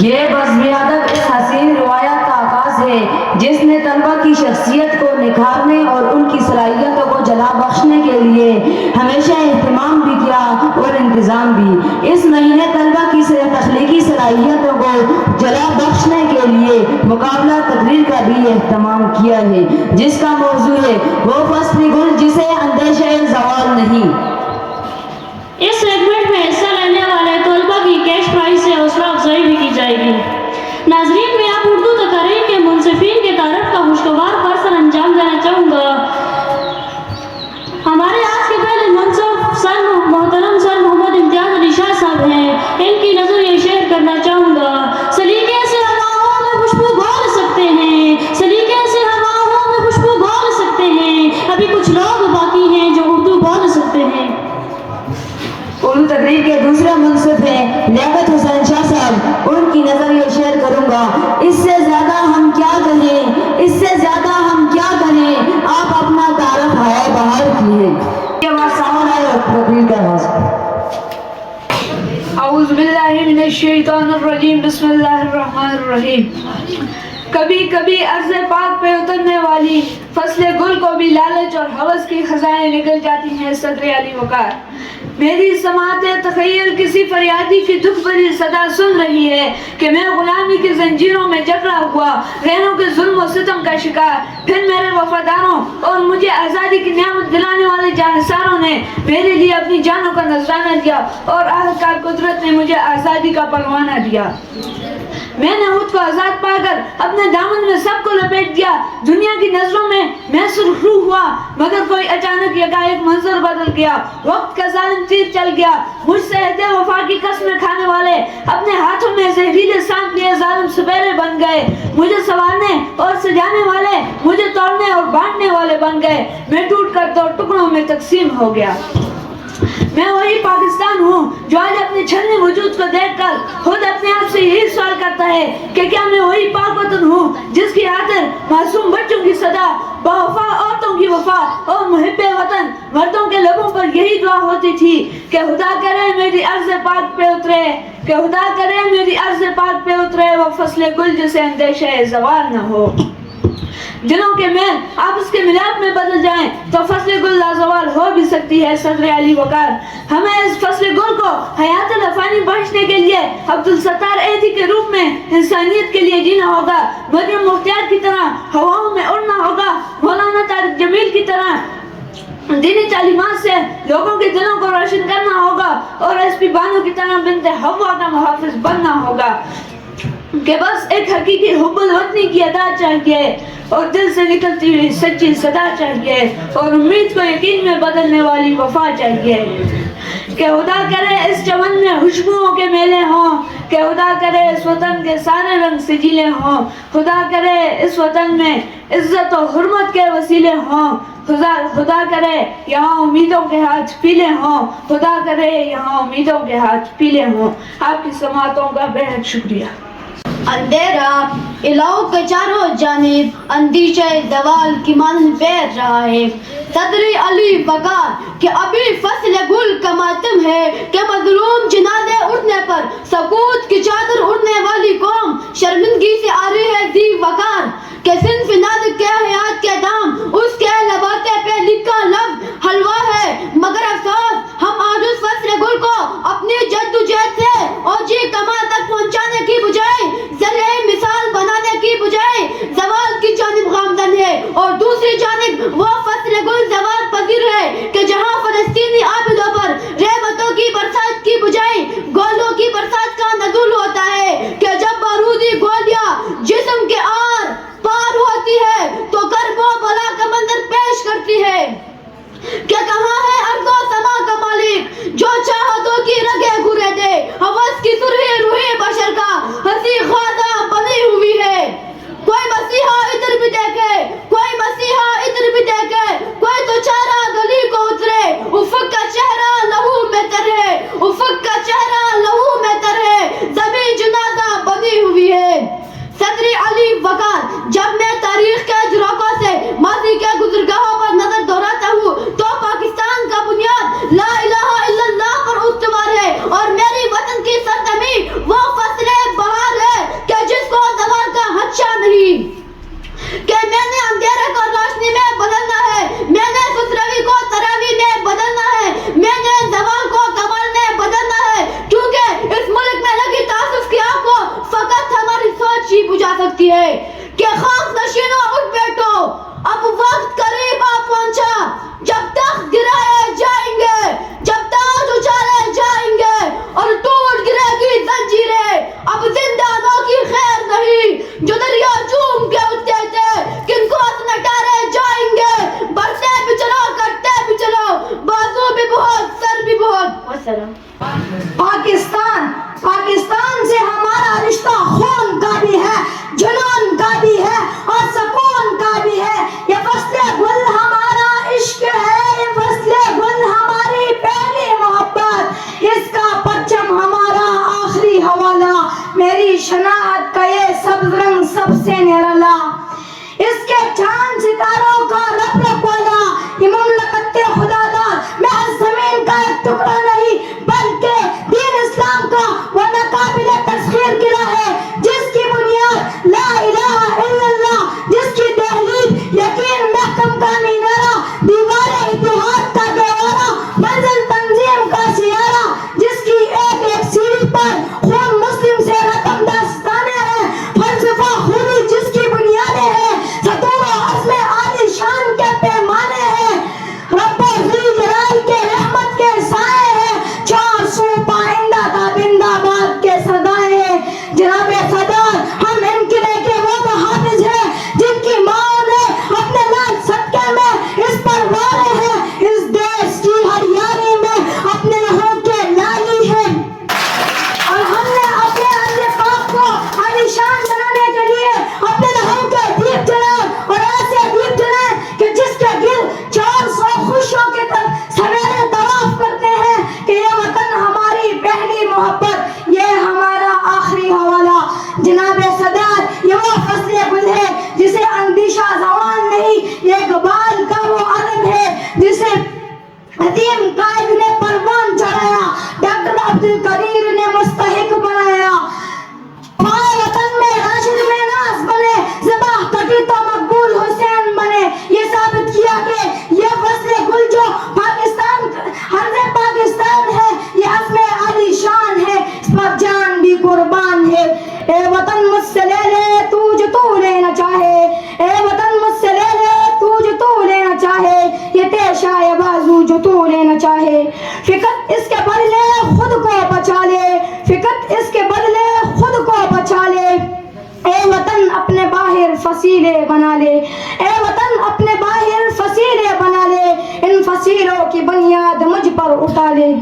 یہ بزمیادت اس حسین روایت کا آغاز ہے جس نے طلبہ کی شخصیت کو نکھارنے اور ان کی صلاحیتوں کو جلا بخشنے کے لیے ہمیشہ اہتمام بھی کیا اور انتظام بھی۔ اس مہینے طلبہ کی تخلیقی صلاحیتوں کو جلا بخشنے کے لیے مقابلہ تقریر کا بھی اہتمام کیا ہے جس کا موضوع ہے وہ فصل گل جسے اندیشہ زوال نہیں۔ اس سیگمنٹ میں حصہ لینے والے طلبہ کی کیش پرائز سے حوصلہ افزائی بھی کی جائے گی۔ ناظرین، میں آپ اردو تقاریر کے منصفین کے تعارف کا خوشگوار پر سر انجام دینا چاہوں گا۔ ہمارے آج کے پہلے منصف محترم سر محمد امتیاز علی شاہ صاحب ہیں، ان کی نظریہ شیئر کرنا چاہوں گا۔ سلیقے سے ہواؤں میں خوشبو گھول سکتے ہیں، سلیقے سے ہواؤں میں خوشبو گھول سکتے ہیں، ابھی کچھ لوگ باقی ہیں جو اردو بول سکتے ہیں۔ اردو تقریر کے دوسرے منصف ہیں لیاقت حسین شاہ صاحب، ان کی نظریہ شیئر کروں گا۔ اس سے زیادہ ہم کیا کہیں، اس سے زیادہ ہم کیا کہیں، آپ اپنا تعارف ہے باہر کیے۔ یہ بات سامنے آئے اور تقریر کا آغاز۔ اعوذ باللہ من الشیطان الرجیم، بسم اللہ الرحمن الرحیم۔ کبھی کبھی عرض پاک پہ اترنے والی فصل گل کو بھی لالچ اور ہوس کی خزائیں نکل جاتی ہیں صدر علی وقار۔ میری سماعت تخیل کسی فریادی کی دکھ بھری صدا سن رہی ہے کہ میں غلامی کی زنجیروں میں جکڑا ہوا، غیروں کے ظلم و ستم کا شکار۔ پھر میرے وفاداروں اور مجھے آزادی کی نعمت دلانے والے جانثاروں نے میرے لیے اپنی جانوں کا نذرانہ دیا اور اہلکار قدرت نے مجھے آزادی کا پروانہ دیا۔ میں نے خود کو آزاد پا کر اپنے دامن میں سب کو لپیٹ دیا۔ دنیا کی نظروں میں میں سرخرو ہوا، مگر کوئی اچانک یکایک منظر بدل گیا۔ وقت کا ظالم تیر چل گیا۔ مجھ سے عہد وفا کی قسمیں کھانے والے اپنے ہاتھوں میں زہریلے سانپ لیے ظالم سپیرے بن گئے۔ مجھے سنوارنے اور سجانے والے مجھے توڑنے اور بانٹنے والے بن گئے۔ میں ٹوٹ کر دو ٹکڑوں میں تقسیم ہو گیا۔ میں وہی پاکستان ہوں جو آج اپنے چھلنے وجود کو دیکھ کر خود اپنے آپ سے یہی سوال کرتا ہے کہ کیا میں وہی پاک وطن ہوں جس کی خاطر معصوم بچوں کی صدا، باوفا عورتوں کی وفا اور محب وطن مردوں کے لبوں پر یہی دعا ہوتی تھی کہ خدا کرے میری عرض پاک پہ اترے، کہ خدا کرے میری عرض پاک پہ اترے وہ فصل گل جسے اندیشہ زوال نہ ہو۔ دلوں کے میل آپس کے ملاپ میں بدل جائیں تو فصل گل لازوال ہو بھی سکتی ہے صدر علی وقار۔ ہمیں اس فصل گل کو حیات الافانی بخشنے کے لیے عبدالستار ایدھی کے روپ میں انسانیت کے لیے جینا ہوگا، مریم مختار کی طرح ہواؤں میں اڑنا ہوگا، مولانا طارق جمیل کی طرح دینی تعلیمات سے لوگوں کے دلوں کو روشن کرنا ہوگا اور ایس پی بانو کی طرح بنت حوا کا محافظ بننا ہوگا کہ بس ایک حقیقی حب الوطنی کی ادا چاہیے اور دل سے نکلتی ہوئی سچی صدا چاہیے اور امید کو یقین میں بدلنے والی وفا چاہیے۔ کہ خدا کرے اس چمن میں خوشبوؤں کے میلے ہوں، کہ خدا کرے اس وطن کے سارے رنگ سجیلے ہوں، خدا کرے اس وطن میں عزت و حرمت کے وسیلے ہوں، خدا کرے یہاں امیدوں کے ہاتھ پیلے ہوں، خدا کرے یہاں امیدوں کے ہاتھ پیلے ہوں۔ آپ کی سماعتوں کا بہت شکریہ۔ اندھیرا علاقوں کے چاروں جانب اندیشہ زوال کی مانند پھیر رہا ہے۔ صدر علی وقار کہ ابھی فصل گل کا ماتم ہے کہ مظلوم جنازے اڑنے پر سکوت کی چادر اڑنے والی قوم شرمندگی سے آ رہی ہے ذی وقار کہ صنف نازک کے حیات کے دام اس کے لباتے پہ لکھا لفظ حلوہ ہے، مگر افسوس ہم آج اس فصل گل کو اپنی جدوجہد سے اوجی کمال تک پہنچانے کی بجائے ذریعہ مثال بنانے کی بجائے زوال کی جانب گامزن ہے، اور دوسری جانب وہ فصل گل زوال پذیر ہے کہ جہاں فلسطینی عابدوں پر رحمتوں کی برسات کی بجائے گولوں کی برسات کا نزول ہوتا ہے۔ کی ہے کہ خاک نشینوں اٹھ بیٹھو، اب وقت قریب آ پہنچا، جب تخت گرائے جائیں گے، جب تاج اچھالے جائیں گے اور ٹوٹ گرے گی زنجیریں، اب زندانوں کی خیر نہیں جو دریا چوم کے اٹھتے تھے، کن کو نٹارے جائیں گے، بڑھتے بھی چلو کرتے بھی چلو، بازو بھی بہت سر بھی بہت۔ والسلام۔ پاکستان سے ہمارا رشتہ خون کا بھی ہے، جنون کا بھی ہے اور سکون کا بھی ہے۔ یہ فصل گل ہمارا عشق ہے، یہ فصل گل ہماری پہلی محبت، اس کا پرچم ہمارا آخری حوالہ، میری شناعت کا یہ سبز رنگ سب سے نرالا، اس کے چاند ستاروں کا رب والا، یہ مملکت خدا داد محض زمین کا ایک ٹکڑا نہیں بلکہ دین اسلام کا وہ ناقابل تسخیر قلعہ ہے، جس کی بنیاد لا الہ الا اللہ، جس کی دہلیز یقین محکم کا مینارہ، دیوار اتحاد کا گہوارہ، منزل تنظیم کا سیارہ، جس کی ایک ایک سیڑھی پر خون مسلم سے رقم داستانے ہیں، فلسفہ خودی جس کی بنیادیں ہیں، ستون و عزم عالی شان کے پیمانے ہیں، رب و ذوالجلال کے رحمت کے سائے ہیں، چار سو پائندہ تابندہ باد کے صدائے ہیں۔ جناب صدر، ہم ان قلعے کے وہ محافظ ہیں جن کی ماں نے اپنے لال صدقے میں اس پر وارے ہیں، اس دیش کی ہر یاری میں اپنے لہو کے لالی ہیں، اور ہم نے اپنے عرض پاک کو عالیشان بنانے کے لیے اپنے لہو کے دیپ جلائے، اور ایسے دیپ جلائے کہ جس کے گرد 400 خوشوں کے سویرے طواف کرتے ہیں کہ یہ وطن ہماری پہلی محبت، یہ ہمارا آخری حوالہ۔ جناب صدر، یہ وہ فصل گل ہے جسے اندیشہ زوال نہیں، یہ اقبال کا وہ عرب ہے جسے عظیم قائد نے پروان چڑھایا، ڈاکٹر عبدالقدیر نے مستحق بنایا، پائے وطن میں راشد میں ناز بنے، ذبح کٹی تو مقبول حسین بنے، یہ ثابت کیا کہ یہ فصل گل جو پاکستان ہر پاکستان ہے، یہ عزم عالی شان ہے، اس پر جان بھی قربان ہے۔ اے وطن مجھ سے لے لے تو جو تو لینا چاہے، اے وطن مجھ سے لے لے تو جو تو لینا چاہے، یہ تیشائے بازو جو تو لینا چاہے، فقط اس کے بدلے خود کو بچا لے، فقط اس کے بدلے خود کو بچا لے، اے وطن اپنے باہر فصیلے بنا لے، اے وطن اپنے باہر فصیلے بنا لے، ان فصیلوں کی بنیاد مجھ پر اٹھا لے۔